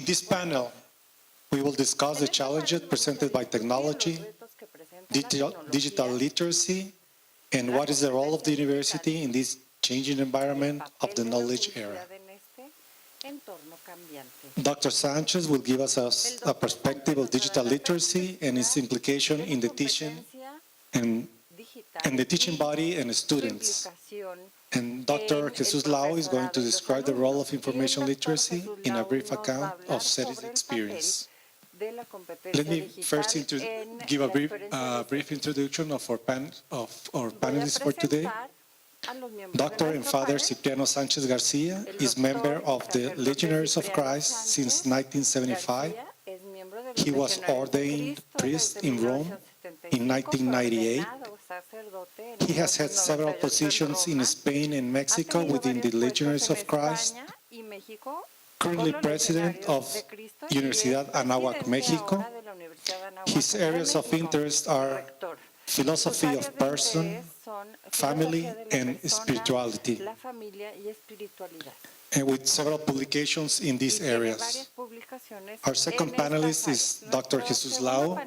In this panel, we will discuss the challenges presented by technology, digital literacy, and what is the role of the university in this changing environment of the knowledge era. Dr. Sanchez will give us a perspective of digital literacy and its implication in the teaching and the teaching body and students. And Dr. Jesus Lau is going to describe the role of information literacy in a brief account of SETI's experience. Let me first give a brief introduction of our panelists for today. Dr. and Father Cipriano Sanchez Garcia is member of the Legionnaires of Christ since 1975. He was ordained priest in Rome in 1998. He has had several positions in Spain and Mexico within the Legionnaires of Christ, currently president of Universidad Anáhuac, Mexico. His areas of interest are philosophy of person, family, and spirituality, and with several publications in these areas. Our second panelist is Dr. Jesus Lau.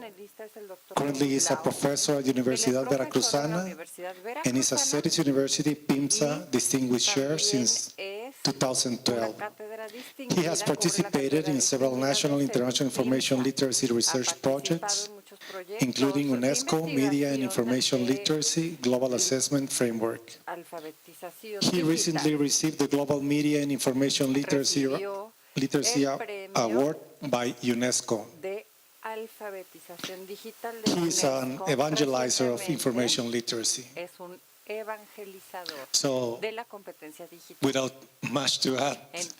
Currently is a professor at Universidad Veracruzana and is a SETI's University PIMSA Distinguished Chair since 2012. He has participated in several national and international information literacy research projects, including UNESCO Media and Information Literacy Global Assessment Framework. He recently received the Global Media and Information Literacy Award by UNESCO. He is an evangelizer of information literacy. So, without much to add,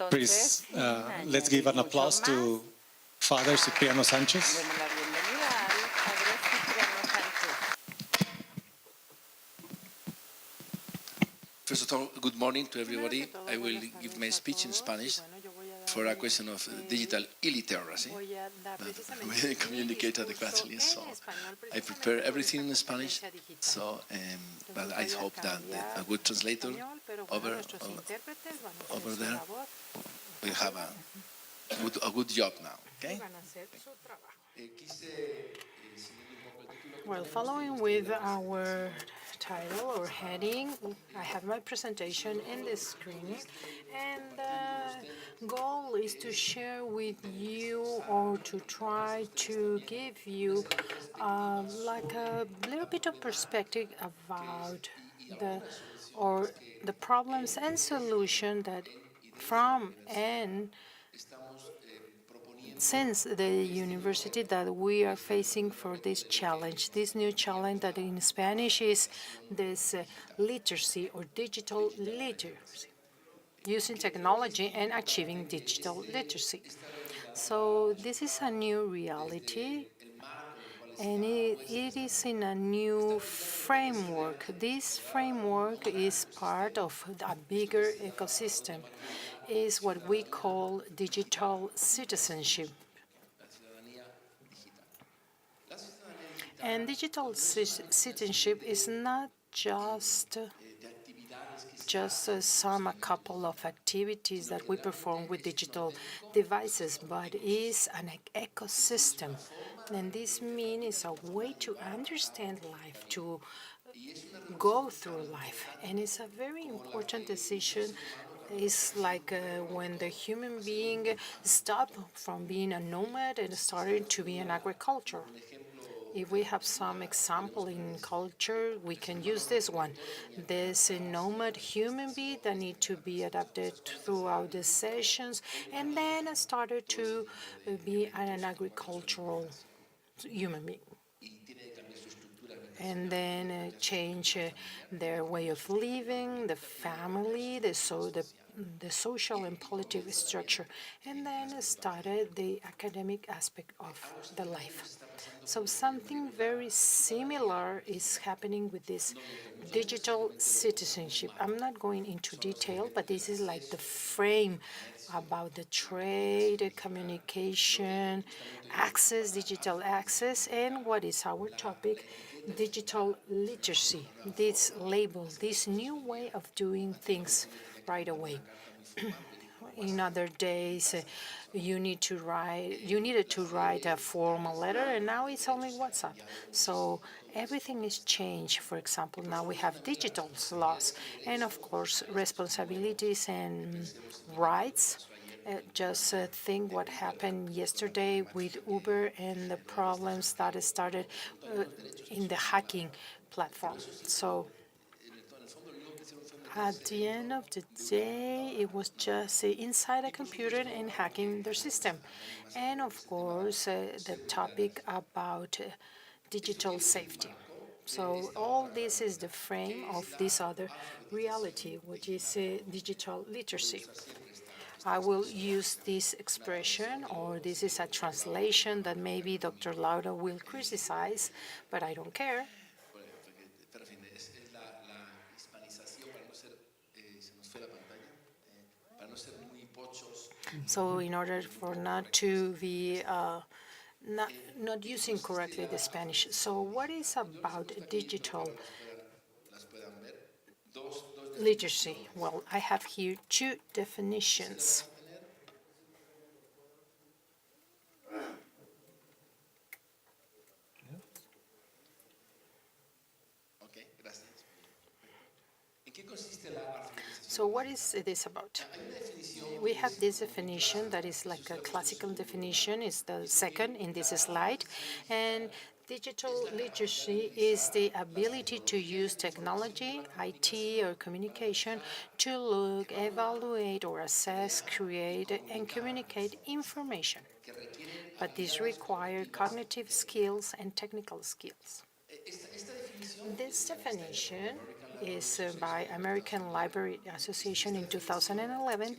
please, let's give an applause to Father Cipriano Sanchez. First of all, good morning to everybody. I will give my speech in Spanish for a question of digital illiteracy. We communicate adequately, so I prepare everything in Spanish. So, but I hope that a good translator over there will have a good job now. Okay. Well, following with our title or heading, I have my presentation in the screen, and the goal is to share with you or to try to give you like a little bit of perspective about the problems and solution that from and since the university that we are facing for this challenge, this new challenge that in Spanish is this literacy or digital literacy, using technology and achieving digital literacy. So this is a new reality, and it is in a new framework. This framework is part of a bigger ecosystem. Is what we call digital citizenship. And digital citizenship is not just a couple of activities that we perform with digital devices, but is an ecosystem. And this means a way to understand life, to go through life. And it's a very important decision. It's like when the human being stopped from being a nomad and started to be an agriculture. If we have some example in culture, we can use this one. There's a nomad human being that need to be adapted throughout the sessions, and then started to be an agricultural human being. And then change their way of living, the family, the social and political structure, and then started the academic aspect of the life. So something very similar is happening with this digital citizenship. I'm not going into detail, but this is like the frame about the trade, communication, access, digital access, and what is our topic, digital literacy, this label, this new way of doing things right away. In other days, you needed to write a formal letter, and now it's only WhatsApp. So everything is changed. For example, now we have digital laws, and of course, responsibilities and rights. Just think what happened yesterday with Uber and the problems that started in the hacking platform. So at the end of the day, it was just inside a computer and hacking their system. And of course, the topic about digital safety. So all this is the frame of this other reality, which is digital literacy. I will use this expression, or this is a translation that maybe Dr. Laura will criticize, but I don't care. Pero, en fin, es la hispanización, para no ser, se nos fue la pantalla, para no ser muy pochos. So in order for not to be not using correctly the Spanish. So what is about digital literacy? Well, I have here two definitions. Okay, gracias. ¿En qué consiste la alfabetización? So what is this about? We have this definition that is like a classical definition. It's the second in this slide. And digital literacy is the ability to use technology, IT, or communication to look, evaluate, or assess, create, and communicate information. But this requires cognitive skills and technical skills. This definition is by American Library Association in 2011.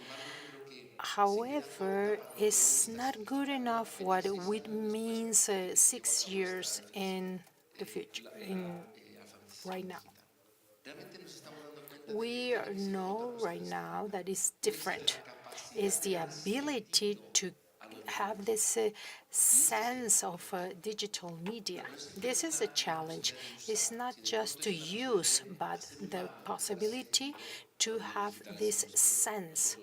However, it's not good enough what it means 6 years in the future, right now. We know right now that it's different. It's the ability to have this sense of digital media. This is a challenge. It's not just to use, but the possibility to have this sense.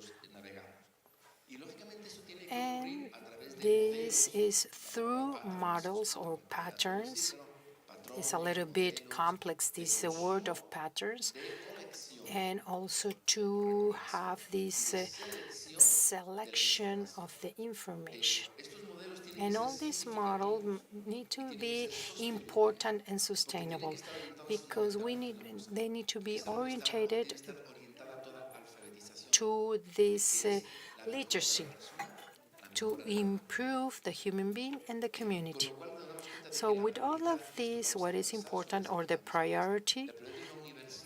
And this is through models or patterns. It's a little bit complex, this word of patterns. And also to have this selection of the information. And all these models need to be important and sustainable because they need to be orientated to this literacy to improve the human being and the community. So with all of this, what is important or the priority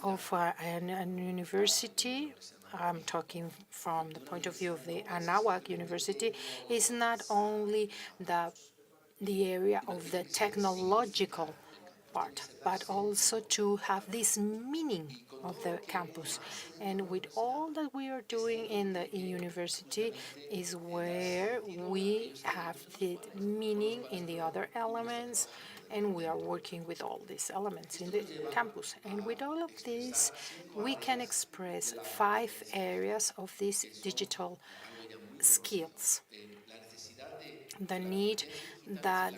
of an university, I'm talking from the point of view of the Anáhuac University, is not only the area of the technological part, but also to have this meaning of the campus. And with all that we are doing in the university is where we have the meaning in the other elements, and we are working with all these elements in the campus. And with all of this, we can express 5 areas of these digital skills. The need that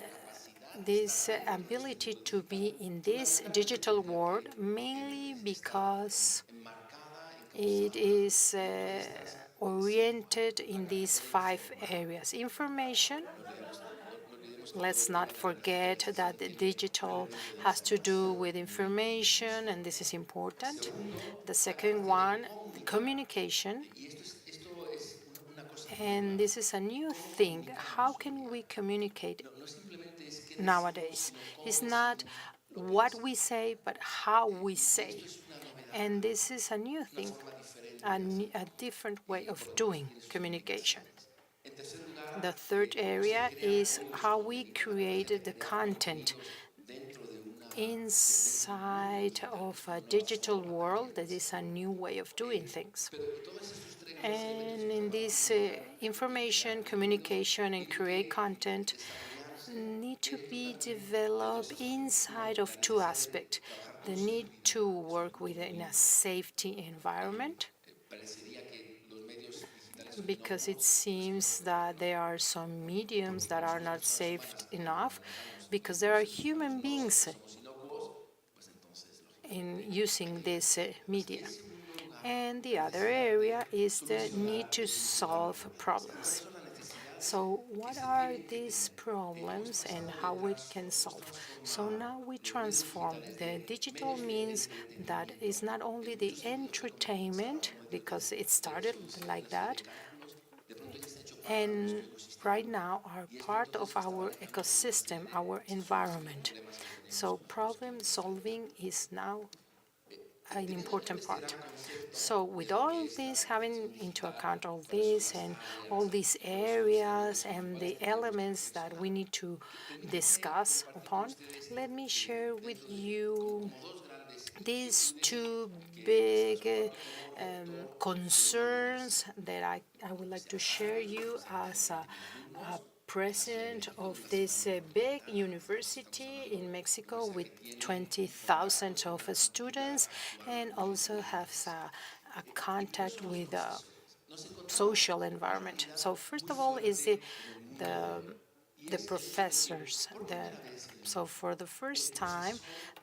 this ability to be in this digital world, mainly because it is oriented in these 5 areas. Information. Let's not forget that the digital has to do with information, and this is important. The second one, communication. And this is a new thing. How can we communicate nowadays? It's not what we say, but how we say. And this is a new thing, a different way of doing communication. The third area is how we created the content inside of a digital world that is a new way of doing things. And in this information, communication, and create content need to be developed inside of 2 aspects. The need to work within a safety environment. because it seems that there are some mediums that are not safe enough because there are human beings in using this media. And the other area is the need to solve problems. So what are these problems and how we can solve? So now we transform the digital means that is not only the entertainment, because it started like that, and right now are part of our ecosystem, our environment. So problem solving is now an important part. So with all this, having into account all this and all these areas and the elements that we need to discuss upon, let me share with you these two big concerns that I would like to share you as a president of this big university in Mexico with 20,000 of students, and also has a contact with the social environment. So first of all is the professors. So for the first time,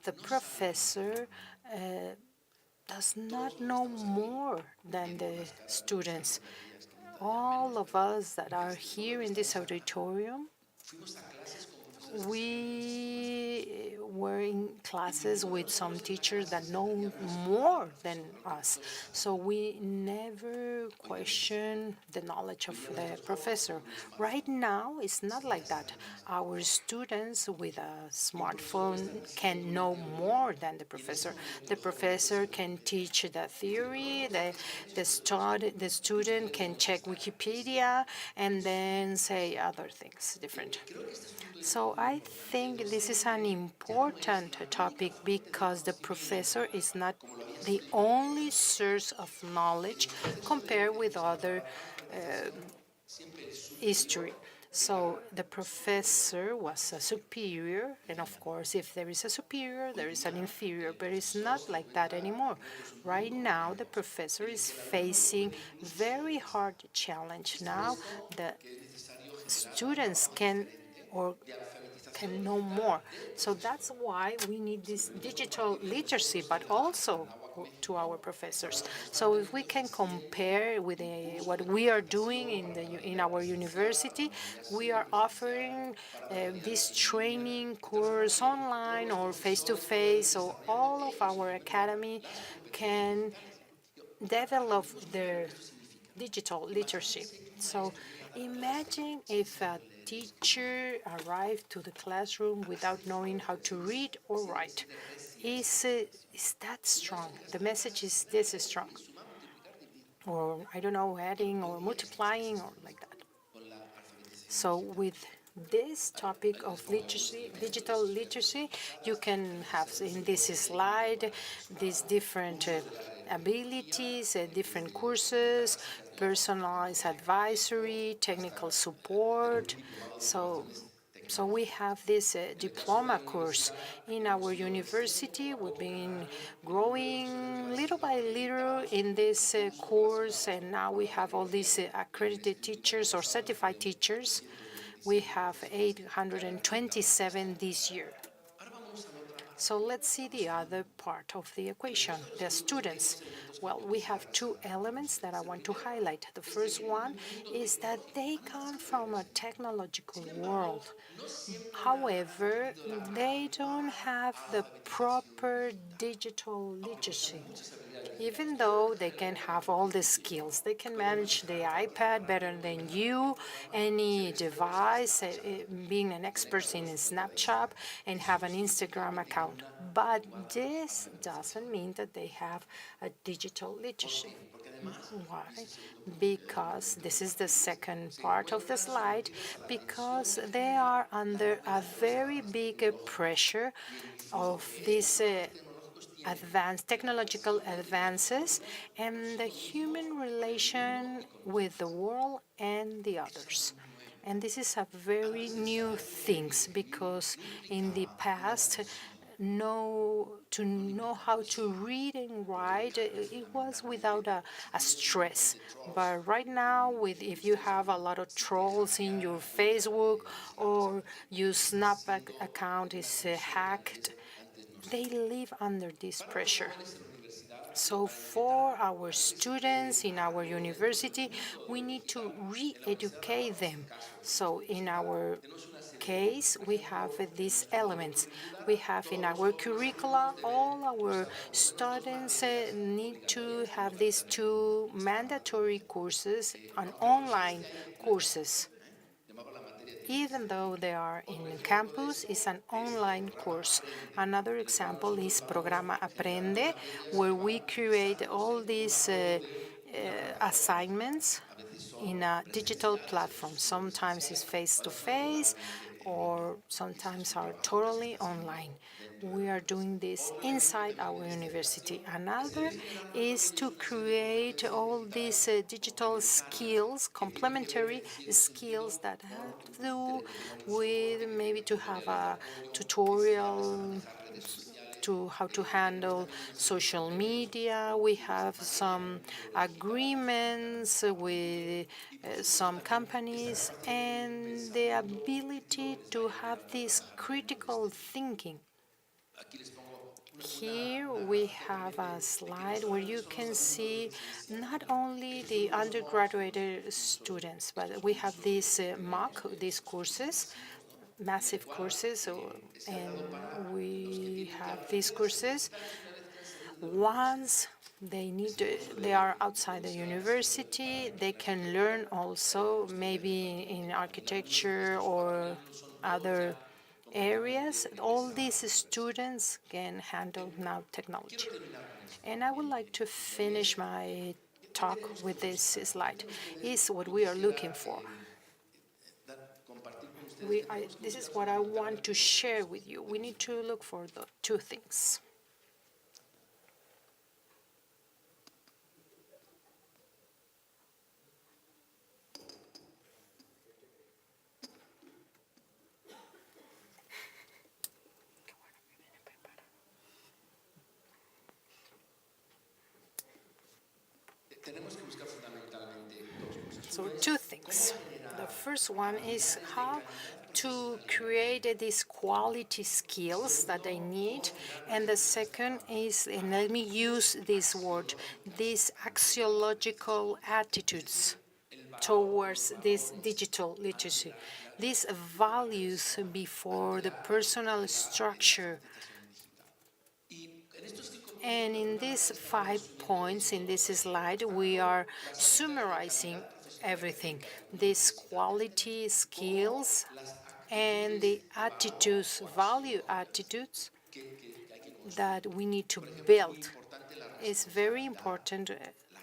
the professor does not know more than the students. All of us that are here in this auditorium, we were in classes with some teachers that know more than us. So we never question the knowledge of the professor. Right now, it's not like that. Our students with a smartphone can know more than the professor. The professor can teach the theory, the student can check Wikipedia and then say other things different. So I think this is an important topic because the professor is not the only source of knowledge compared with other history. So the professor was a superior, and of course, if there is a superior, there is an inferior, but it's not like that anymore. Right now, the professor is facing very hard challenge. Now, the students can know more. So that's why we need this digital literacy, but also to our professors. So if we can compare with what we are doing in our university, we are offering this training course online or face-to-face, so all of our academy can develop their digital literacy. So imagine if a teacher arrived to the classroom without knowing how to read or write. Is that strong? The message is this strong. Or, I don't know, adding or multiplying or like that. So with this topic of literacy, digital literacy, you can have in this slide these different abilities, different courses, personalized advisory, technical support. So we have this diploma course in our university. We've been growing little by little in this course, and now we have all these accredited teachers or certified teachers. We have 827 this year. So let's see the other part of the equation, the students. Well, we have two elements that I want to highlight. The first one is that they come from a technological world. However, they don't have the proper digital literacy. Even though they can have all the skills, they can manage the iPad better than you, any device, being an expert in Snapchat and have an Instagram account. But this doesn't mean that they have a digital literacy. Why? Because this is the second part of the slide, because they are under a very big pressure of this technological advances and the human relation with the world and the others. And this is a very new thing because in the past, know how to read and write. It was without a stress. But right now, if you have a lot of trolls in your Facebook or your Snap account is hacked, they live under this pressure. So for our students in our university, we need to re-educate them. So in our case, we have these elements. We have in our curricula, all our students need to have these two mandatory courses and online courses. Even though they are in campus, it's an online course. Another example is Programa Aprende, where we create all these assignments in a digital platform. Sometimes it's face-to-face, or sometimes are totally online. We are doing this inside our university. Another is to create all these digital skills, complementary skills that have to do with maybe to have a tutorial to how to handle social media. We have some agreements with some companies and the ability to have this critical thinking. Here we have a slide where you can see not only the undergraduate students, but we have these these courses, massive courses, and we have these courses. Once they are outside the university, they can learn also maybe in architecture or other areas. All these students can handle now technology. And I would like to finish my talk with this slide. Is what we are looking for. This is what I want to share with you. We need to look for the two things. So two things. The first one is how to create these quality skills that they need. And the second is, and let me use this word, these axiological attitudes towards this digital literacy. These values before the personal structure. And in these 5 points in this slide, we are summarizing everything. These quality skills and the attitudes, value attitudes that we need to build. It's very important.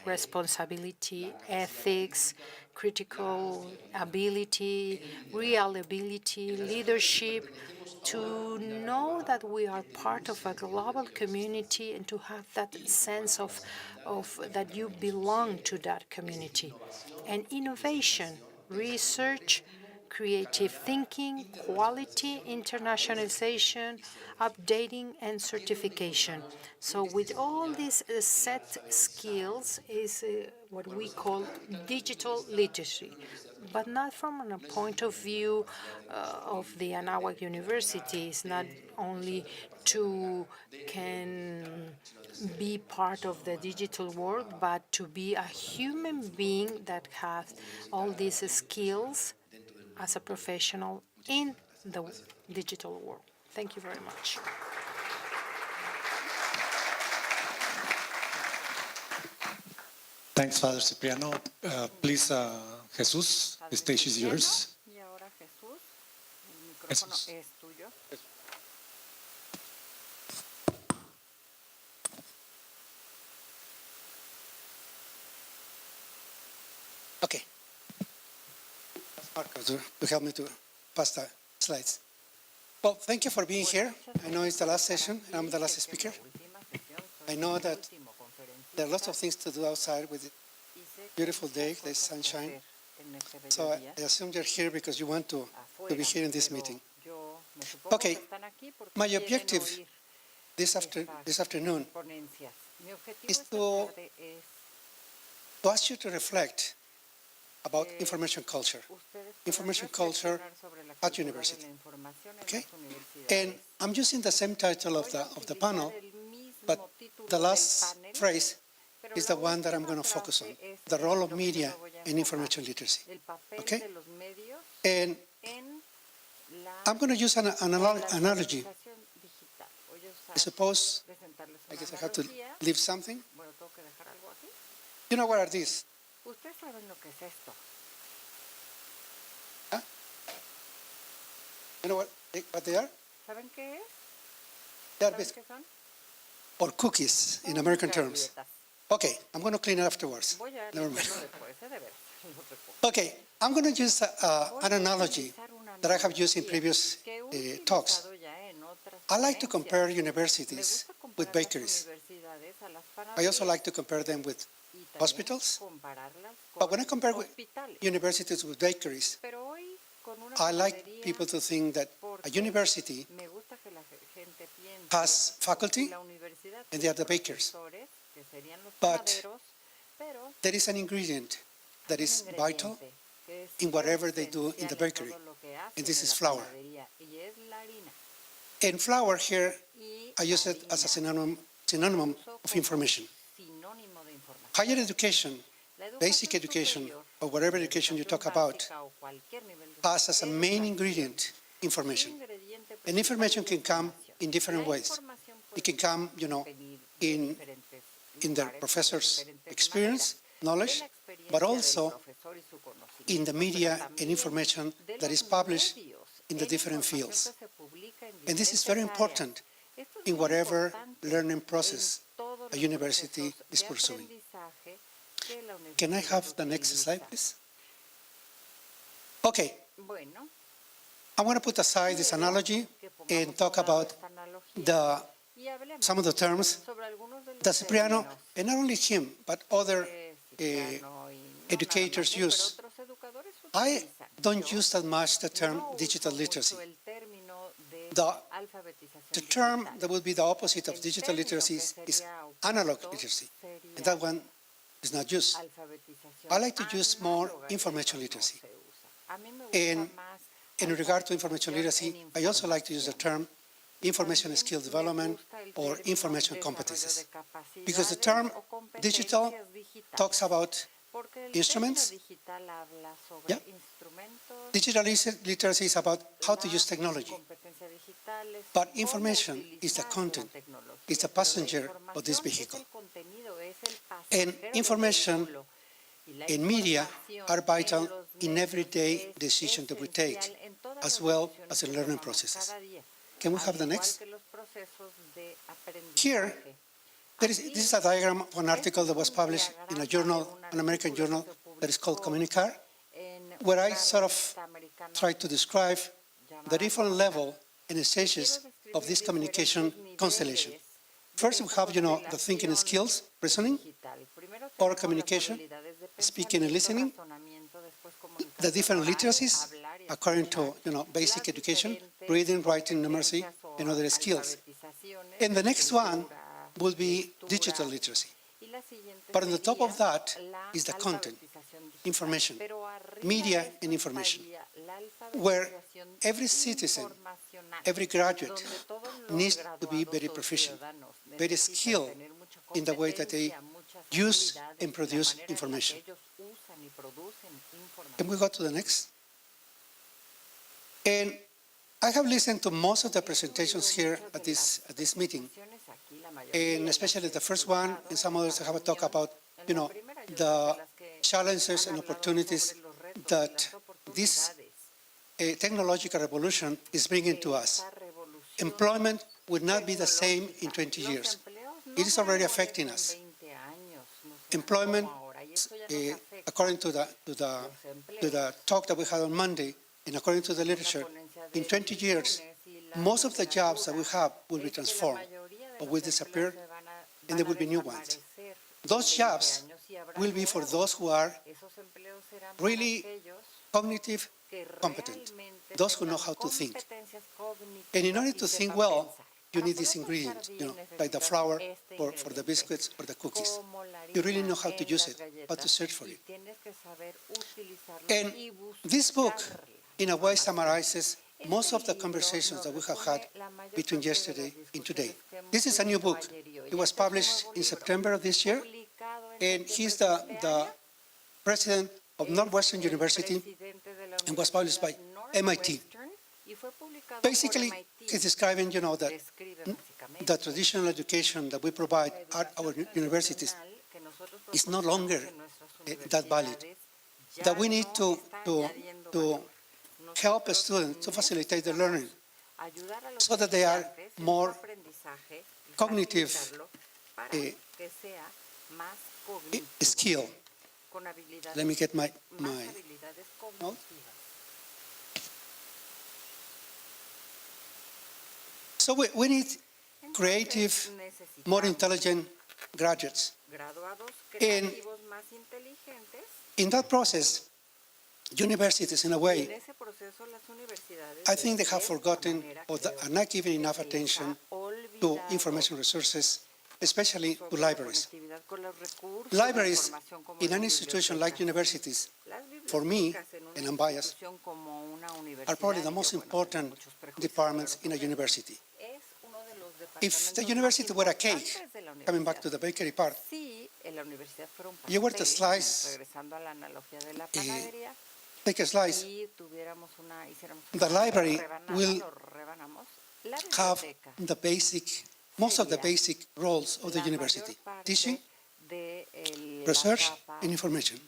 Responsibility, ethics, critical ability, reliability, leadership, to know that we are part of a global community and to have that sense of that you belong to that community. And innovation, research, creative thinking, quality, internationalization, updating, and certification. So with all these set skills is what we call digital literacy, but not from a point of view of the Anáhuac University. It's not only to can be part of the digital world, but to be a human being that has all these skills as a professional in the digital world. Thank you very much. Thanks, Father Cipriano. Please, Jesus, the stage is yours. Y ahora Jesús, el micrófono Jesús. es tuyo. Okay. Marco, to help me to pass the slides. Well, thank you for being here. I know it's the last session, and I'm the last speaker. I know that there are lots of things to do outside with the beautiful day, there's sunshine. So I assume you're here because you want to be here in this meeting. Okay, my objective this afternoon ponencias. Mi objetivo is esta to- tarde es to ask you to reflect about information culture. ustedes Information puedan culture reflexionar sobre la at cultura de university. la información en Okay? las universidades. And I'm using the same title of Voy a the utilizar panel, el mismo but título the del last panel, phrase pero is la the one that I'm última going to focus frase on, es the role en of lo que yo media me voy a and enfocar, information literacy. el papel Okay? de los medios And en la I'm going to use an analogy. alfabetización digital. Voy a usar, I suppose, presentarles I una guess I have to analogía. leave something. Bueno, tengo que dejar algo aquí. You know what are these? Ustedes saben lo que es esto. You know what they are? ¿Saben qué es? They are ¿Saben biscuits qué son? or cookies in Son American terms. galletas. Okay, I'm going to clean it afterwards. Voy a Never mind. limpiarlo después, de veras. No te preocupes. Okay, I'm going to use Voy an a analogy utilizar una that I have used in analogía previous que he talks. utilizado ya en otras I like to ponencias. compare Me universities gusta comparar with las bakeries. universidades a las I also panaderías like to compare them with y también hospitals. compararlas But when I con compare with hospitales. universities with bakeries, Pero hoy con una I like panadería, people to think that a porque university me gusta que la gente piense has faculty la universidad and they are tiene the bakers. profesores, que serían los But panaderos, pero there is an ingredient that hay is un vital ingrediente que es in whatever they do in esencial the en bakery, todo lo que hacen and this en is la flour. panadería, y es la harina. And flour here, Y I use it as a synonym uso of como information. sinónimo de información. Higher education, La basic educación education, superior, or whatever la education you educación talk about, básica o cualquier nivel de has as a main educación, ingredient su information. ingrediente And information principal can come es información. in different La ways. información It puede can come, you know, venir de in diferentes their lugares, de professor's diferentes experience, maneras, knowledge, de la experiencia but del also profesor y su conocimiento, in the pero media and también information de that los is published medios, in the en different información fields. que se publica en And this is diferentes very áreas. important Esto es in muy whatever importante learning en process todos a los university procesos is de pursuing. aprendizaje que la Can I universidad have the next utiliza. slide, please? Okay, Bueno, I'm going to put aside this analogy que pongamos and talk a un lado about esta analogía y hablemos some of the terms sobre algunos de los that Cipriano, términos and not only him, but other que Cipriano y no educators nada más él, use. pero otros educadores I utilizan. don't Yo use that much the term no uso digital mucho literacy. el término de The alfabetización The term digital. that would be the opposite of El digital término literacy que is sería analog opuesto literacy, sería and that one is not used. alfabetización I like to use more análoga, information eso no literacy. se usa. A mí me gusta And más in regard to information alfabetización literacy, en I also like to use the información. term information También skills me development gusta el or término information desarrollo competencies. de capacidades Because the term o competencias digital digitales, talks about porque el instruments. término digital habla sobre Yeah. instrumentos, digital literacy is about how to la use technology. competencia digital es But cómo information is the utilizar content, la tecnología, is the pero la passenger of this información vehicle. es el contenido, es el And pasajero del information vehículo. Y la and media información are vital en los in medios everyday es decision that we take, esencial en todas as las well decisiones as in que learning tomamos processes. cada día, Can we al have the igual next? que los procesos de Here, aprendizaje. this is a diagram of an article that was Este es un published in a diagrama journal, de un an American artículo journal que se that is called publicó Communicar, en where I una sort of revista americana try to describe the llamada different Comunicar. level and stages Quiero describir of this communication diferentes constellation. niveles First, we esta have, the thinking constelación skills, reasoning, digital. Primero oral tenemos las communication, habilidades de speaking and listening, razonamiento, después the comunicación different oral, literacies hablar y according to, escuchar, basic las education, diferentes reading, writing, numeracy, competencias o and other skills. alfabetizaciones, And the next one escritura, will be lectura, digital literacy. y la siguiente But on the top of sería that la is the content, alfabetización digital. information, Pero arriba media de esto and information, estaría la where alfabetización every citizen, informacional, every graduate donde todos los needs to be graduados very o proficient, ciudadanos very necesitan skilled tener mucha in the way that they competencia, muchas use habilidades and en la produce manera en la que information. ellos usan y producen información. Can we go to the next? And I have listened to most of the presentations here at this meeting, and especially the first one, and some others I have talked about, the challenges and opportunities that this technological revolution is bringing to us. Employment will not be the same in 20 years. It is already affecting us. Employment, according to the talk that we had on Monday, and according to the literature, in 20 years, most of the jobs that we have will be transformed or will disappear, and there will be new ones. Those jobs will be for those who are really cognitive competent, those who know how to think. And in order to think well you need this ingredient, like the flour for the biscuits or the cookies. You really know how to use it, how to search for it. And this book, in a way, summarizes most of the conversations that we have had between yesterday and today. This is a new book. It was published in September of this year, and he's the president of Northwestern University and was published by MIT. Basically, he's describing, that the traditional education that we provide at our universities is no longer that valid. That we need to help students to facilitate their learning so that they are more cognitive skill. Let me get my note. So we need creative, more intelligent graduates. And in that process, universities, in a way, I think they have forgotten or are not giving enough attention to information resources, especially to libraries. Libraries in an institution like universities, for me, and I'm biased, are probably the most important departments in a university. If the university were a cake, coming back to the bakery part, you were to slice, take a slice, the library will have the most of the basic roles of the university: teaching, research, and information.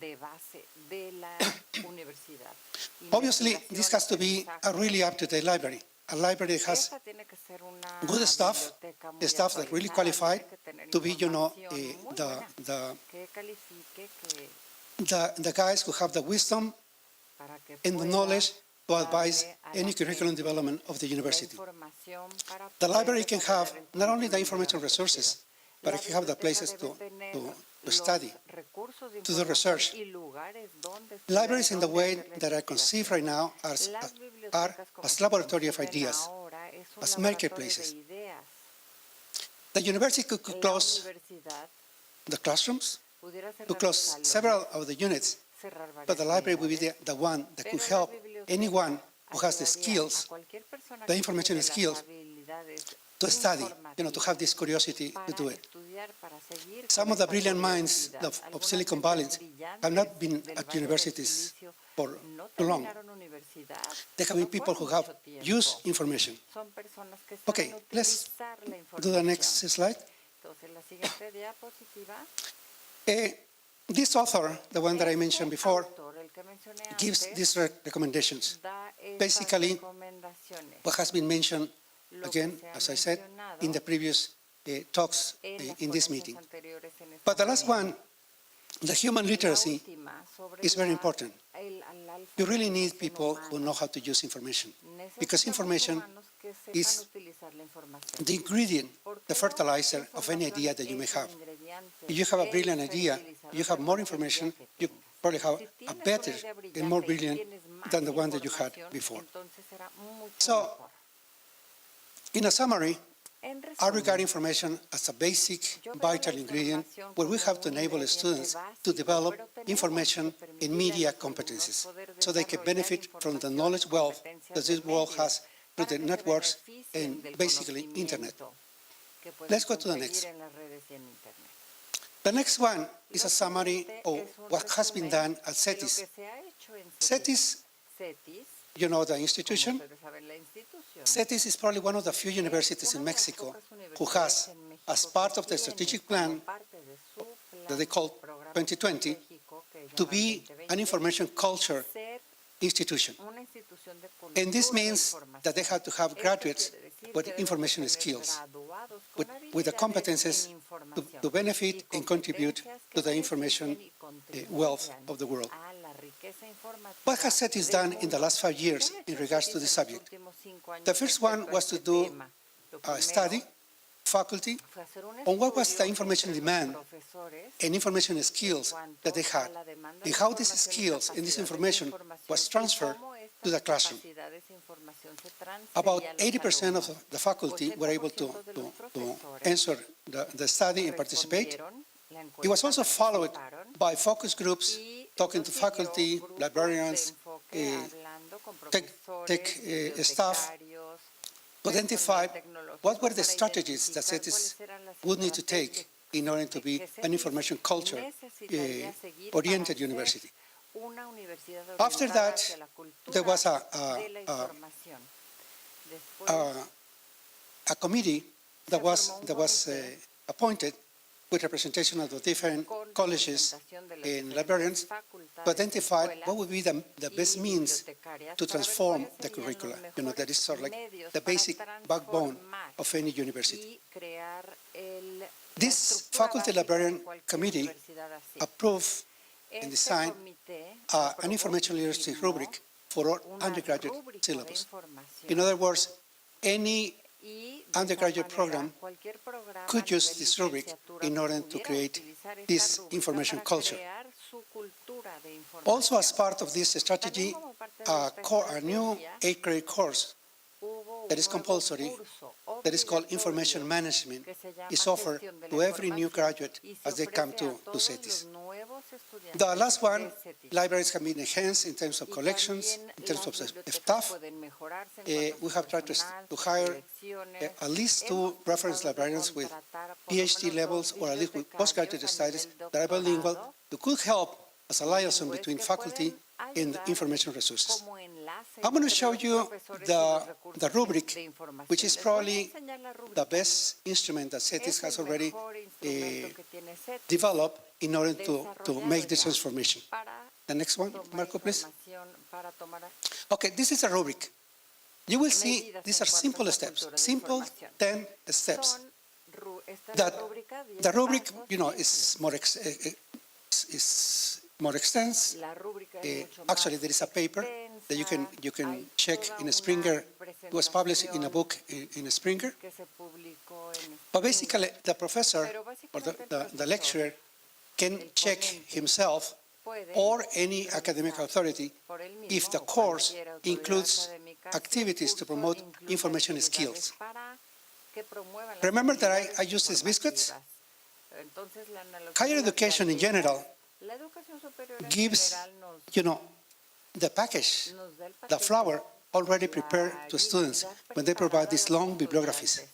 Obviously, this has to be a really up-to-date library. A library that has good staff that really qualified to be, the guys who have the wisdom and the knowledge to advise any curriculum development of the university. The library can have not only the information resources, but it can have the places to study, to do research. Libraries in the way that are conceived right now are as laboratory of ideas, as marketplaces. The university could close the classrooms, to close several of the units, but the library will be the one that could help anyone who has the skills, the information skills, to study, to have this curiosity to do it. Some of the brilliant minds of Silicon Valley have not been at universities for too long. They have been people who have used information. Okay, let's do the next slide. This author, the one that I mentioned before, gives these recommendations. Basically, what has been mentioned, again, as I said, in the previous talks in this meeting. But the last one, the human literacy, is very important. You really need people who know how to use information, because information is the ingredient, the fertilizer of any idea that you may have. If you have a brilliant idea, you have more information, you probably have a better and more brilliant than the one that you had before. So, in a summary, I regard information as a basic, vital ingredient where we have to enable students to develop information and media competencies so they can benefit from the knowledge wealth that this world has through the networks and basically internet. Let's go to the next. The next one is a summary of what has been done at CETIS. CETIS, you know the institution? CETIS is probably one of the few universities in Mexico who has, as part of the strategic plan that they call 2020, to be an information culture institution. And this means that they have to have graduates with information skills, with the competences to benefit and contribute to the information wealth of the world. What has CETIS done in the last 5 years in regards to this subject? The first one was to do a study, faculty, on what was the information demand and information skills that they had, and how these skills and this information was transferred to the classroom. capacidades e información se transfería About a los 80% alumnos. of the faculty were able to 80% de los to profesores answer the study and participate. respondieron la It was encuesta, also followed participaron, by focus groups, y talking esto to siguió faculty, grupos librarians, de enfoque, hablando con tech profesores, staff, bibliotecarios, to identify tecnológico what were the para strategies that identificar CETIS cuáles eran las would need to take estrategias in order to be que an CETIS information culture necesitaría seguir oriented para ser university. una universidad After orientada that, hacia la cultura there was de la información. Después, a committee that was formó un comité appointed with representation of the different con colleges representación de las and diferentes librarians facultades to y identify escuelas what would be the best y means bibliotecarias to para ver transform cuáles the serían los curricula. You know, that is sort of like medios the para basic backbone transformar of any university. y crear la This estructura faculty básica de librarian cualquier committee universidad así. approved and Este designed comité an aprobó information y literacy firmó rubric for all una undergraduate rúbrica de syllabus. información In other words, any y de undergraduate esa program manera, cualquier programa could a use nivel this rubric licenciatura in order to pudiera create utilizar esta this rúbrica information para culture. crear su cultura de información. Also, as part of this strategy, También como parte de esta a new estrategia, 8th grade course hubo un that is nuevo compulsory, curso that is called obligatorio Information Management, que se llama is offered Gestión de la to every new Información graduate y se as they come ofrece a to todos CETIS. los nuevos estudiantes The last one, de CETIS. libraries can be enhanced in terms of Y collections, también in terms of las bibliotecas staff. pueden mejorarse en cuanto a We su have tried personal, to sus hire direcciones. at least Hemos 2 reference tratado de librarians with contratar por lo PhD menos levels 2 or at least with bibliotecarios postgraduate a studies nivel that are bilingual, doctorado, who could help as a liaison bilingües between que faculty pueden and ayudar information resources. como enlace I'm going to entre show los you profesores y los recursos the rubric, de información. which is Les voy a probably enseñar la the rúbrica. best instrument that CETIS Es has el already mejor instrumento que tiene CETIS developed in order to desarrollado make this ya transformation. para The next one, tomar Marco, please. información, para tomar Okay, this is a rubric. You will see medidas these en are cuanto a simple la steps, cultura de simple información. 10 steps. Son esta es la That rúbrica, 10 the rubric, pasos. you know, is more extensive. La rúbrica es mucho más Actually, there is a paper that you extensa. can Hay check toda in una Springer. It was published in a presentación book in Springer. que se publicó en But basically, the professor Pero or básicamente el the profesor, lecturer can el check ponente, himself puede or any revisar academic authority por él mismo if the o course cualquier autoridad includes académica si el activities to curso promote incluye information actividades skills. para que promuevan las Remember that habilidades I use these biscuits? informativas. Entonces, la analogía Higher de las education in galletas, general la educación superior en gives, general nos the package, da el the paquete, flour already la prepared to students habilidad when they provide preparada these a los long bibliographies. estudiantes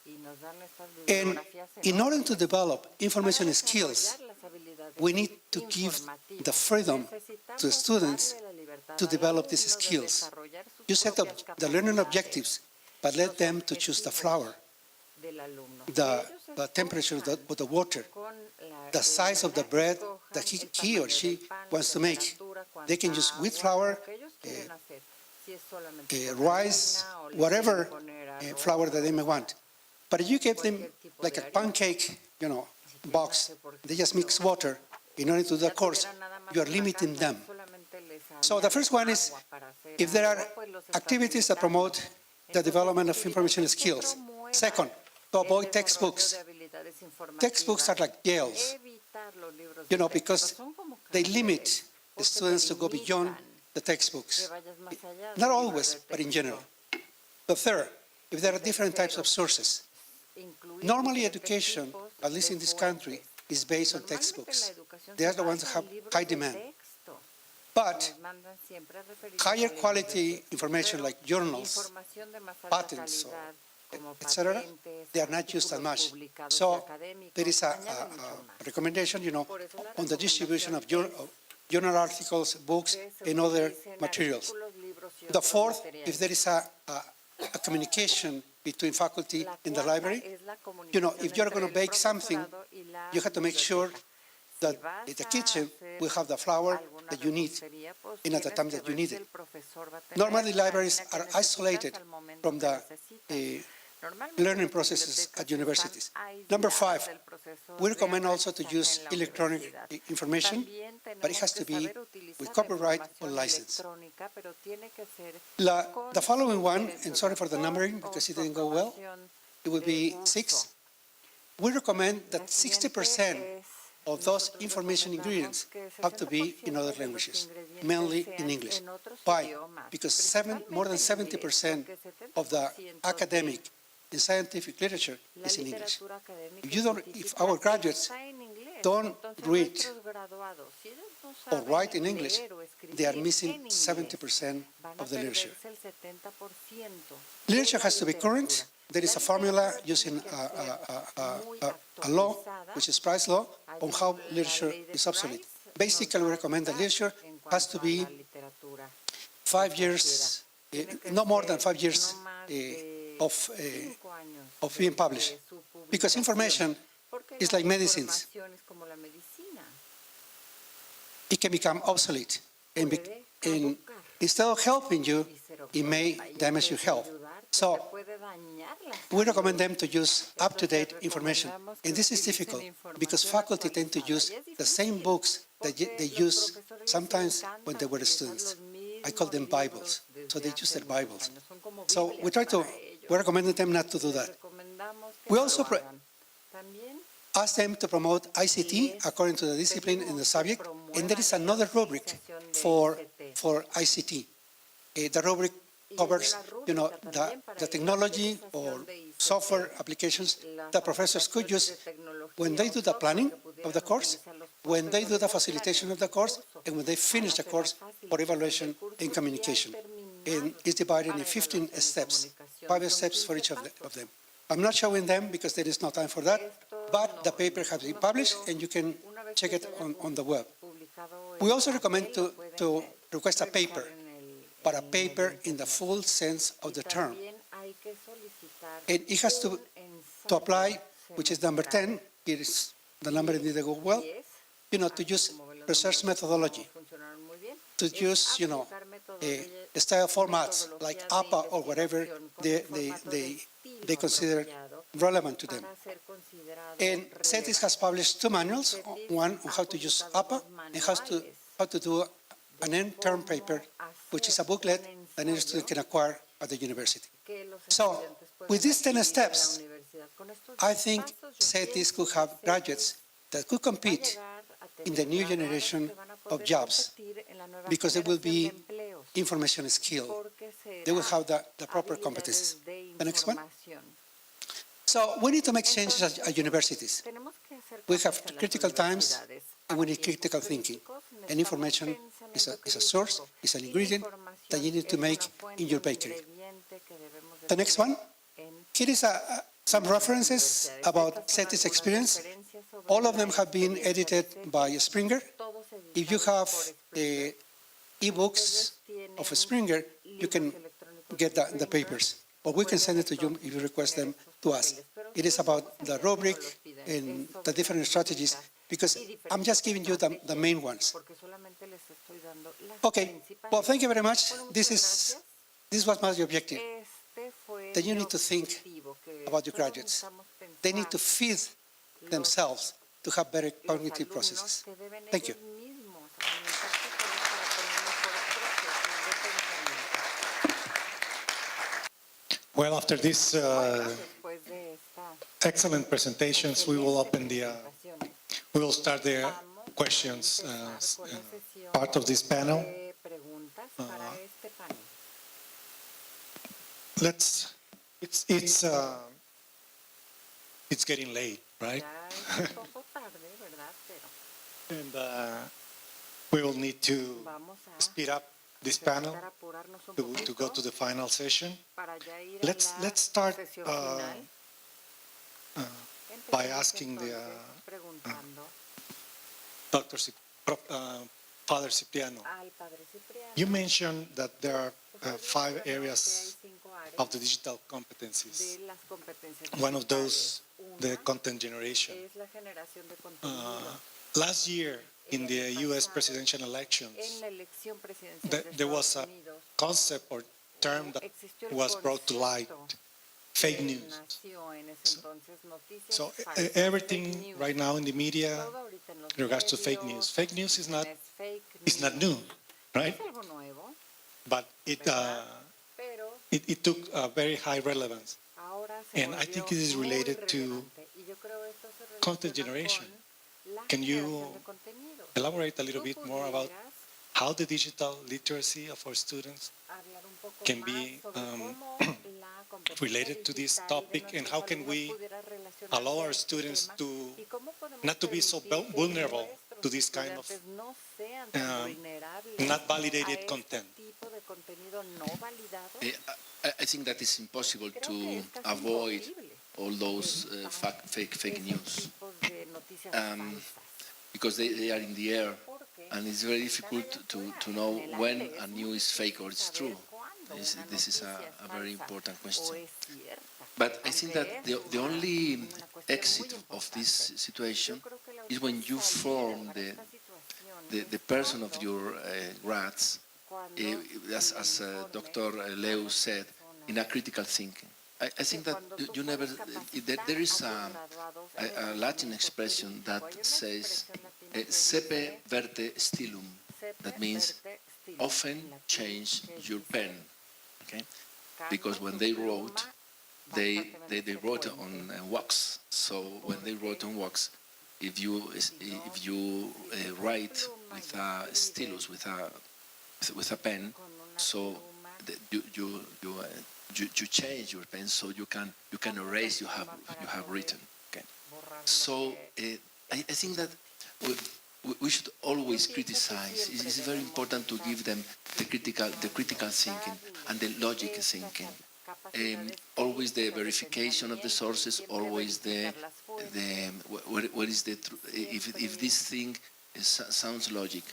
y nos dan estas And bibliografías in order to enormes. develop information Para skills, desarrollar las habilidades we need to give informativas, the freedom necesitamos to students darle la libertad to al develop these alumno de skills. desarrollar sus You set up propias the learning capacidades objectives, but let them to choose the flour, del alumno. the Ellos temperature of escojan the water, con la the size of the edad, bread escojan that el he or tamaño she del pan, wants to la make. temperatura, They can cuánta use wheat agua, flour, lo que ellos quieren hacer. Si es solamente con rice, harina o le whatever quieren poner arroz, flour that they may want. But if you give them cualquier tipo like de a harina. pancake, quieren box, hacer, por they just ejemplo, mix water in order to do the ya course, tuvieran nada más you are una limiting caja, them. solamente les So the añaden first one is, agua para hacer if there are algo, pues los estás activities that limitando. promote the Entonces, development of actividades information que skills. promuevan Second, to el avoid desarrollo textbooks. de habilidades informativas, Textbooks are like jails, evitar los libros you de know, texto, because son como they cárceles, limit the porque te students to go beyond limitan the que textbooks. vayas más allá del Not libro always, de but in texto. general. The third, if there are different types of sources. Incluir Normally, diferentes education, tipos at least de in this country, fuentes. is based on Normalmente la textbooks. educación They are se the ones that basa have en libros high de demand. texto. But Nos mandan siempre a referirnos higher a libros de quality texto. information Pero like journals, información de más alta patents, calidad, como etc., patentes, they are not used as artículos much. publicados y So académicos, there is añaden mucho más. recommendation, Por eso la on the distribution of recomendación journal articles, books, que se and other utilicen materials. artículos, libros y The otros fourth, materiales. if there is a communication between faculty La and the cuarta library, es la if you're comunicación going to entre el bake something, profesorado y la you have to make sure biblioteca. that Si vas the a kitchen hacer will have the flour alguna that you need repostería, pues and at the tienes time que that you ver need si it. el profesor va a tener Normally, la libraries harina que are necesitas isolated al momento from que the necesitas. Normalmente learning las processes bibliotecas at universities. están Number aisladas 5, del proceso we de recommend also to aprendizaje use en la electronic universidad. information, También but it tenemos has que to be saber utilizar with la copyright or información license. electrónica, pero tiene que ser The following con one, derechos and de sorry for the autor numbering o because it su didn't go well, aprobación it would de be uso. 6. We recommend La that siguiente 60% es of those information ingredients have to be in other languages, mainly in English. Why? Because more than 70% of the academic and scientific literature is in English. If our graduates don't read or write in English, they are missing 70% of the literature. Literature has to be current. There is a formula using a law, which is Price law, on how literature is obsolete. Basically, we recommend that literature has to be 5 years, no more than 5 years of being published. Because information is like medicines. It can become obsolete. And instead of helping you, it may damage your health. So we recommend them to use up-to-date information. And this is difficult because faculty tend to use the same books that they use sometimes when they were students. I call them Bibles. So they use their Bibles. So we recommend them not to do that. We also ask them to promote ICT according to the discipline and the subject. And there is another rubric for ICT. The rubric covers, the technology or software applications that professors could use when they do the planning of the course, when they do the facilitation of the course, and when they finish the course for evaluation and communication. And it's divided in 15 steps, 5 steps for each of them. I'm not showing them because there is no time for that, but the paper has been published and you can check it on the web. We also recommend to request a paper, but a paper in the full sense of the term. And it has to apply, which is number 10, it is the number in the go well, to use research methodology, to use, style formats like APA or whatever they consider relevant to them. And CETIS has published 2 manuals, one on how to use APA and how to do an end-term paper, which is a booklet that any student can acquire at the university. So with these 10 steps, I think CETIS could have graduates that could compete in the new generation of jobs because they will be information skilled. They will have the proper competencies. The next one. So we need to make changes at universities. We have critical times and we need critical thinking. And information is a source, is an ingredient that you need to make in your bakery. The next one. Here is some references about CETIS experience. All of them have been edited by Springer. If you have the e-books of Springer, you can get the papers. Or we can send it to you if you request them to us. It is about the rubric and the different strategies, because I'm just giving you the main ones. Okay, well, thank you very much. This was my objective, that you need to think about your graduates. They need to feed themselves to have better cognitive processes. Thank you. Well, after these excellent presentations, we will start the questions part of this panel. It's getting late, right? And we will need to speed up this panel to go to the final session. Let's start by asking the Father Cipriano. You mentioned that there are 5 areas of the digital competencies. One of those, the content generation. Last year, in the U.S. presidential elections, there was a concept or term that was brought to light, fake news. So everything right now in the media in regards to fake news. Fake news is not new, right? But it took a very high relevance. And I think it is related to content generation. can you elaborate a little bit more about how the digital literacy of our students can be related to this topic, and how can we allow our students to not to be so vulnerable to this kind of not validated content? I think that it's impossible to avoid all those fake news because they are in the air, and it's very difficult to know when a news is fake or it's true. This is a very important question. But I think that the only exit of this situation is when you form the person of your grads, as Dr. Leu said, in a critical thinking. I think that you never, there is a Latin expression that says, sepe verte stilum. That means often change your pen, okay? Because when they wrote, they wrote on wax. So when they wrote on wax, if you write with a stylus, with a pen, so you change your pen, so you can erase you have written. Okay. So I think that we should always criticize. It's very important to give them the critical thinking and the logic thinking. Always the verification of the sources. Always what is the if this thing sounds logic.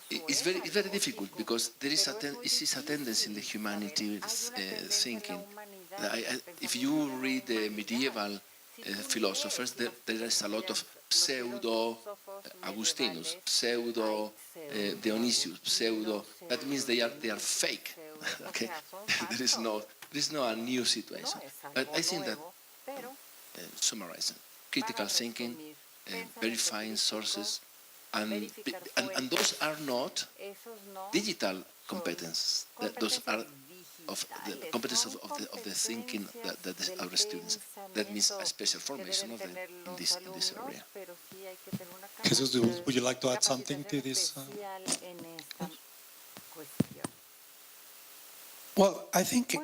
It's very difficult because there is a tendency in the humanities thinking. If you read the medieval philosophers, there is a lot of pseudo Augustinus, pseudo Dionysius, pseudo. That means they are fake. Okay, there is no a new situation. But I think that summarizing, critical thinking, verifying sources. And those are not digital competences. Those are of the competence of the thinking that our students. That means a special formation of them in this area. Jesus, would you like to add something to this? Well, I think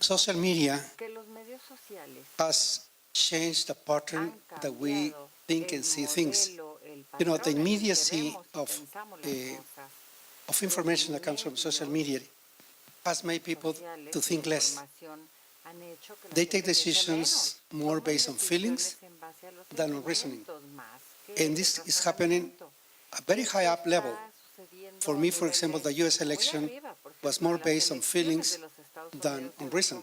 social media has changed the pattern that we think and see things. You know, the immediacy of information that comes from social media has made people to think less. They take decisions more based on feelings than on reasoning. And this is happening at a very high up level. For me, for example, the US election was more based on feelings than on reason.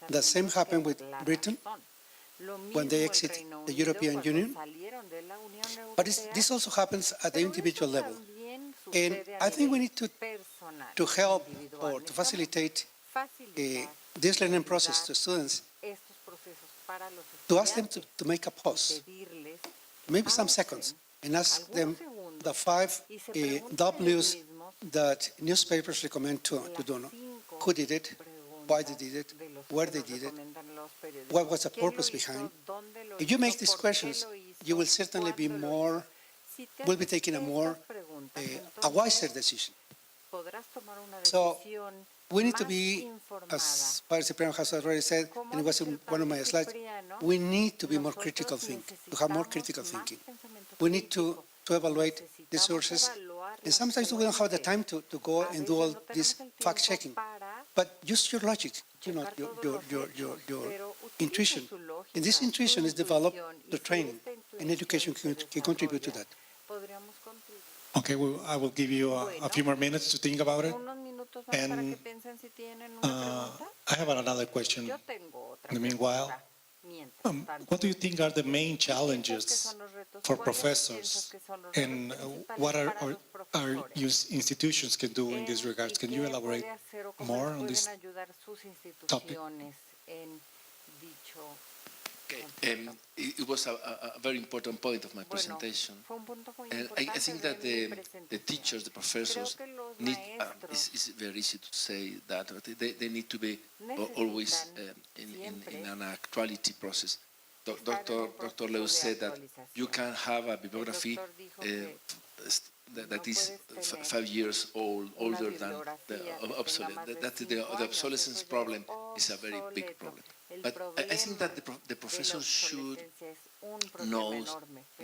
The same happened with Britain when they exit the European Union. But this also happens at the individual level. And I think we need to help or to facilitate this learning process to students, to ask them to make a pause, maybe some seconds, and ask them the 5 W's that newspapers recommend to do. Who did it? Why they did it? Where they did it? What was the purpose behind? If you make these questions, you will certainly be taking a wiser decision. So we need to be, as Padre Cipriano has already said, and it was in one of my slides, we need to be more critical thinking, to have more critical thinking. We need to evaluate the sources, and sometimes we don't have the time to go and do all this fact-checking. But use your logic, you know, your intuition. And this intuition is developed through training, and education can contribute to that. Okay, well, I will give you a few more minutes to think about it. And I have another question. In the meanwhile, what do you think are the main challenges for professors, and what our institutions can do in this regard? Can you elaborate more on this topic? It was a very important point of my presentation. I think that the teachers, the professors, need, it's very easy to say that, they need to be always in an actuality process. Dr. Leu said that you can have a bibliography that is 5 years old, older than the obsolete. The obsolescence problem is a very big problem. But I think that the professor should know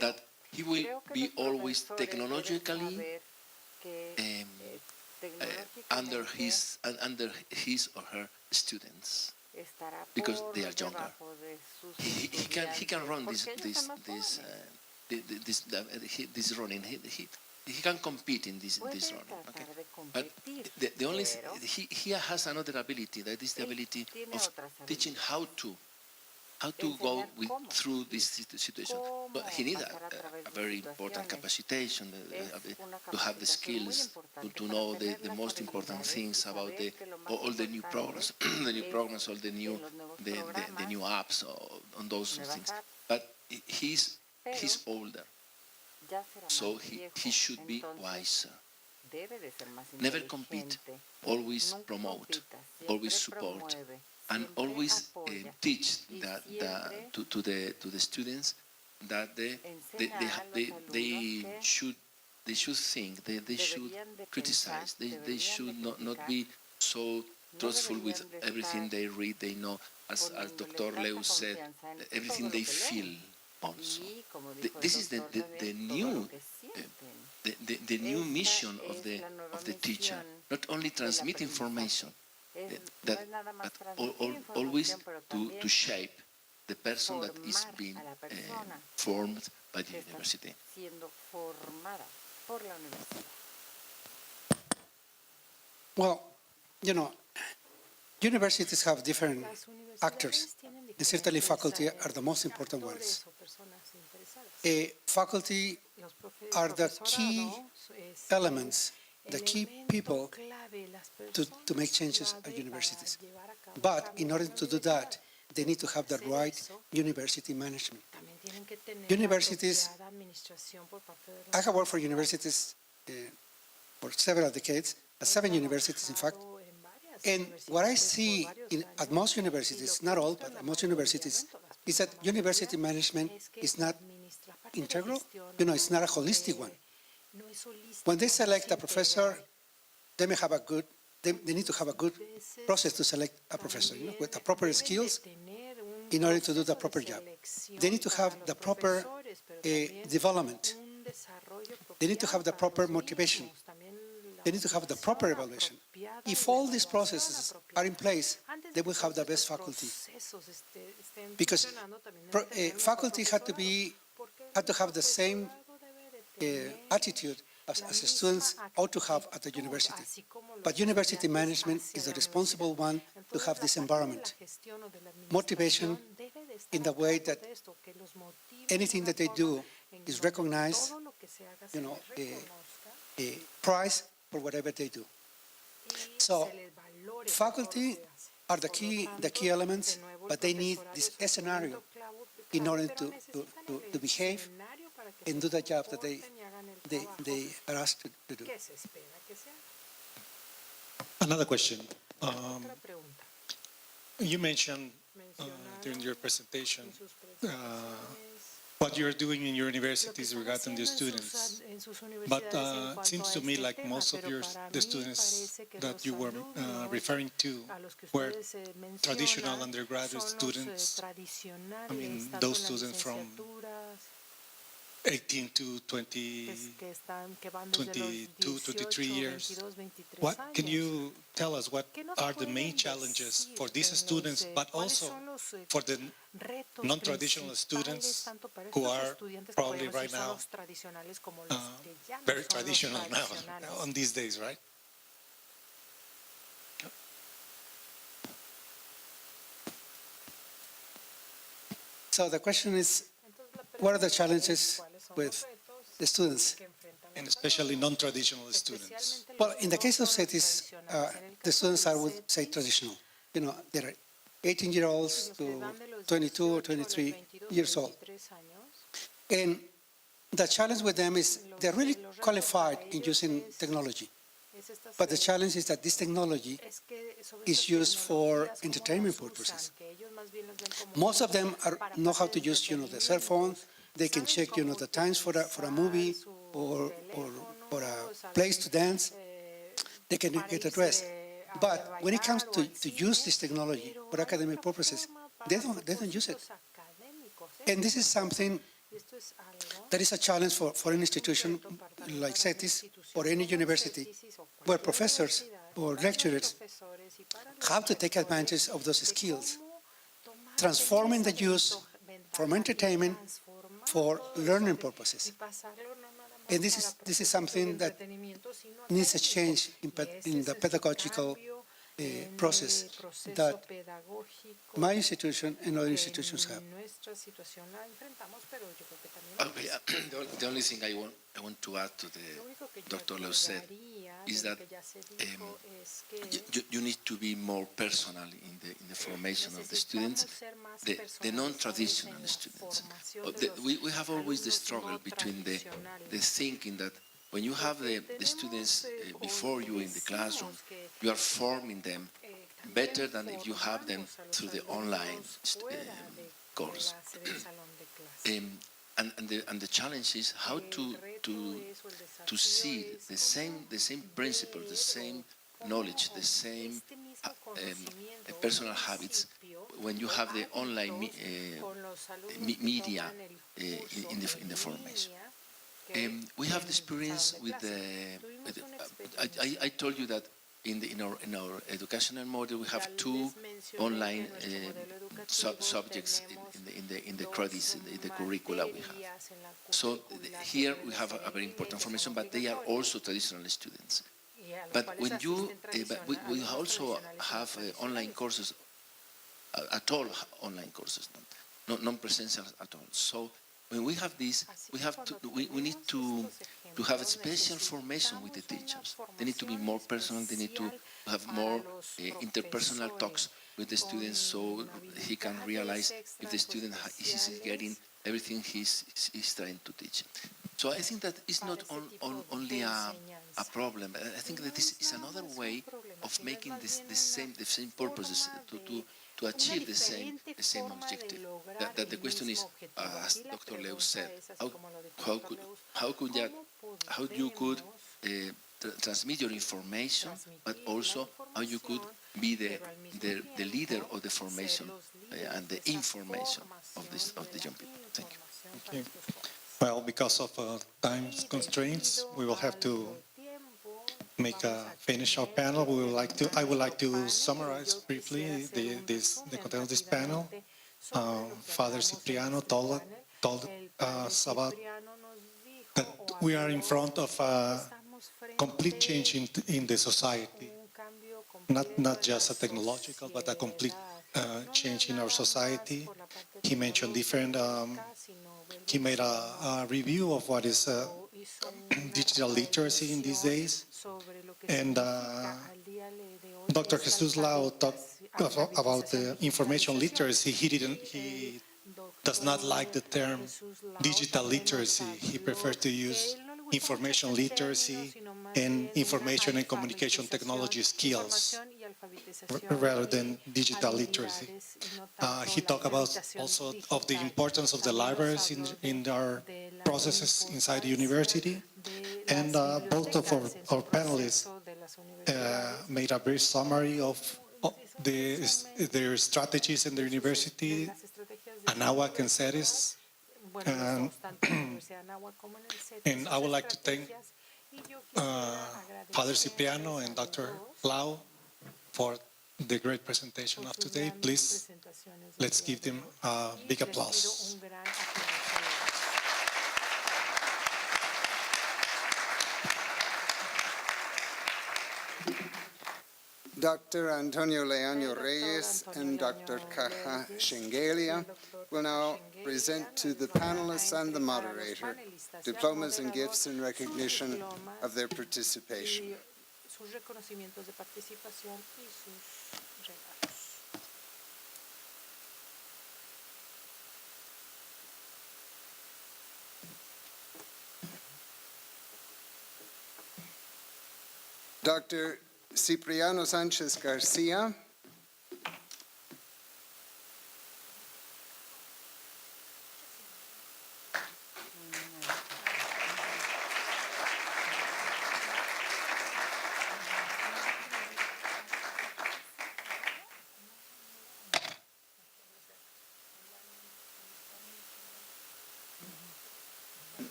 that he will be always technologically under his or her students, because they are younger. He can run this running. He can compete in this running. Okay? But the only he has another ability, that is the ability of teaching how to go through this situation. But he needs a very important capacitation to have the skills to know the most important things about all the new programs, all the new apps, on those things. But he's older, so he should be wiser. Never compete, always promote, always support, and always teach to the students that they should think, they should criticize, they should not be so trustful with everything they read, they know, as Dr. Leu said, everything they feel also. This is the new mission of the teacher, not only transmit information, but always to shape the person that is being formed by the university. Well, universities have different actors, and certainly faculty are the most important ones. Faculty are the key elements, the key people to make changes at universities. But in order to do that, they need to have the right university management. Universities, I have worked for universities for several decades, at 7 universities in fact, and what I see at most universities, not all, but at most universities, is that university management is not integral, it's not a holistic one. When they select a professor, they need to have a good process to select a professor, with the proper skills in order to do the proper job. They need to have the proper development. They need to have the proper motivation. They need to have the proper evaluation. If all these processes are in place, they will have the best faculty. Because faculty had to have the same attitude as students ought to have at the university. But university management is the responsible one to have this environment. Motivation in the way that anything that they do is recognized, a prize for whatever they do. So faculty are the key elements, but they need this scenario in order to behave and do the job that they are asked to do. Another question. You mentioned during your presentation what you're doing in your universities regarding the students. But it seems to me like most of the students that you were referring to were traditional undergraduate students. I mean, those students from 18 to 22, 23 years. What can you tell us? What are the main challenges for these students, but also for the non-traditional students who are probably right now very traditional now on these days, right? So the question is, what are the challenges with the students? And especially non-traditional students. Well, in the case of CETIS, the students are, I would say, traditional. There are 18-year-olds to 22 or 23 years old. And the challenge with them is they're really qualified in using technology. But the challenge is that this technology is used for entertainment purposes. Most of them know how to use, the cell phone. They can check, the times for a movie or for a place to dance. They can get a dress. But when it comes to use this technology for academic purposes, they don't use it. And this is something that is a challenge for an institution like CETIS or any university where professors or lecturers have to take advantage of those skills, transforming the use from entertainment for learning purposes. And this is something that needs a change in the pedagogical process that my institution and other institutions have. Okay, the only thing I want to add to the Dr. Leu said is that you need to be more personal in the formation of the students, the non-traditional students. We have always the struggle between the thinking that when you have the students before you in the classroom, you are forming them better than if you have them through the online course. And the challenge is how to see the same principles, the same knowledge, the same personal habits when you have the online media in the formation. We have the experience with I told you that in our educational model we have two online subjects in the credits in the curricula we have. So here we have a very important formation, but they are also traditional students. But when you we also have online courses at all, online courses, non-presential at all. So when we have this, we need to have a special formation with the teachers. They need to be more personal. They need to have more interpersonal talks with the students, so he can realize if the student is getting everything he's trying to teach. So I think that it's not only a problem. I think that this is another way of making the same purposes to achieve the same objective. That the question is, as Dr. Leu said, how you could transmit your information, but also how you could be the leader of the formation and the information of the young people. Thank you. Thank you. Well, because of time constraints, we will have to finish our panel. I would like to summarize briefly the content of this panel. Father Cipriano told us about that we are in front of a complete change in the society, not just a technological, but a complete change in our society. He mentioned different. He made a review of what is digital literacy in these days, and Dr. Jesus Lau talked about the information literacy. He does not like the term digital literacy. He prefers to use information literacy and information and communication technology skills rather than digital literacy. He talked about also of the importance of the libraries in our processes inside the university, and both of our panelists made a brief summary of their strategies in the university, Anáhuac and CETIS, and I would like to thank Father Cipriano and Dr. Lau for the great presentation of today. Please, let's give them a big applause. Dr. Antonio Leaño Reyes and Dr. Caja Shengelia will now present to the panelists and the moderator diplomas and gifts in recognition of their participation. Dr. Cipriano Sanchez Garcia,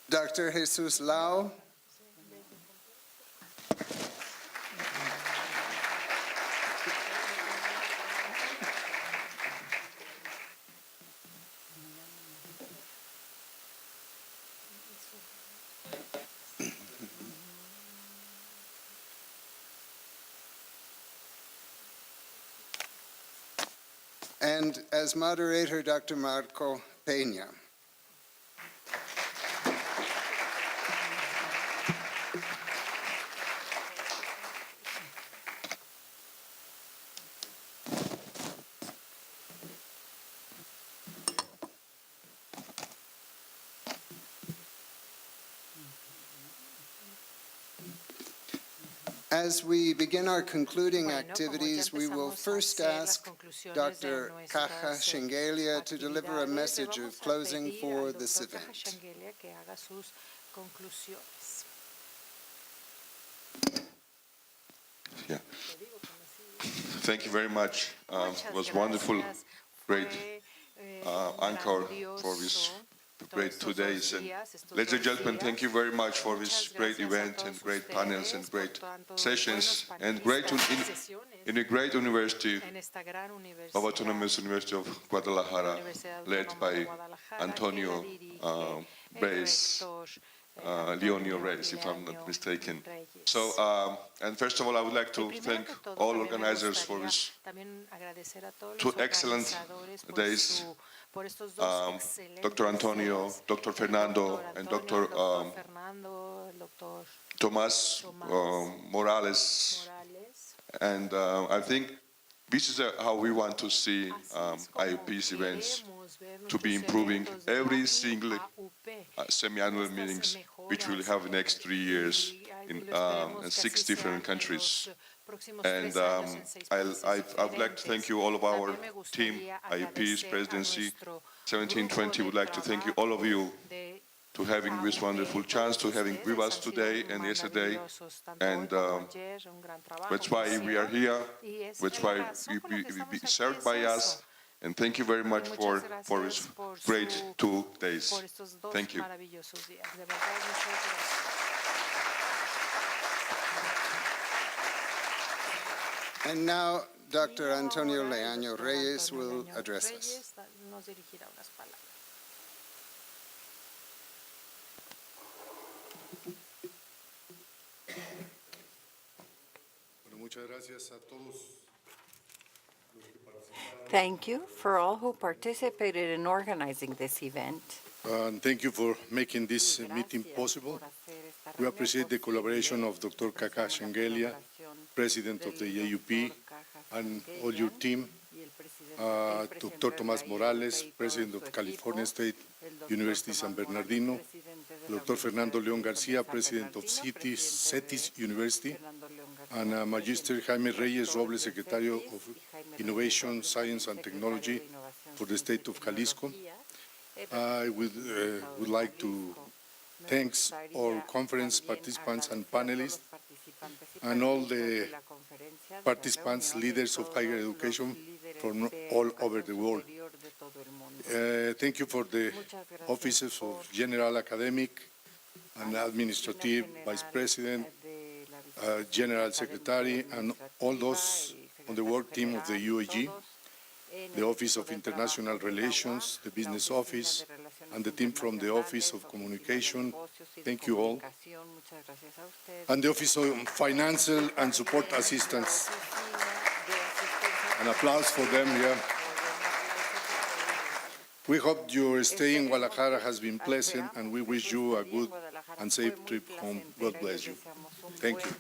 Dr. Jesus Lau. And as moderator, Dr. Marco Peña. As we begin our concluding activities, we will first ask Dr. Caja Shengelia to deliver a message of closing for this event. Yeah. Thank you very much. It was wonderful, great anchor for this great 2 days. And ladies and gentlemen, thank you very much for this great event and great panels and great sessions and great in a great university of Autonomous University of Guadalajara, led by Antonio Reyes, Leonio Reyes, if I'm not mistaken. So, and first of all, I would like to thank all organizers for these 2 excellent days. Dr. Antonio, Dr. Fernando, and Dr. Tomas Morales. And I think this is how we want to see IUP's events to be improving every single semi-annual meetings, which we'll have the next 3 years in 6 different countries. And I would like to thank you, all of our team, IUP's presidency, 1720, would like to thank you, all of you, to having this wonderful chance, to having with us today and yesterday. And that's why we are here, that's why we be served by us. And thank you very much for this great 2 days. Thank you. And now, Dr. Antonio Leaño Reyes will address us. Thank you for all who participated in organizing this event. And thank you for making this meeting possible. We appreciate the collaboration of Dr. Caja Shengelia, President of the IUP, and all your team, Dr. Tomas Morales, President of California State University San Bernardino, Dr. Fernando León García, President of CETIS University, and Magister Jaime Reyes Robles, Secretary of Innovation, Science and Technology for the state of Jalisco. I would like to thank all conference participants and panelists and all the participants, leaders of higher education from all over the world. Thank you for the offices of General Academic and Administrative Vice President, General Secretary, and all those on the work team of the UAG, the Office of International Relations, the Business Office, and the team from the Office of Communication. Thank you all. And the Office of Financial and Support Assistance. An applause for them, yeah. We hope your stay in Guadalajara has been pleasant, and we wish you a good and safe trip home. God bless you. Thank you.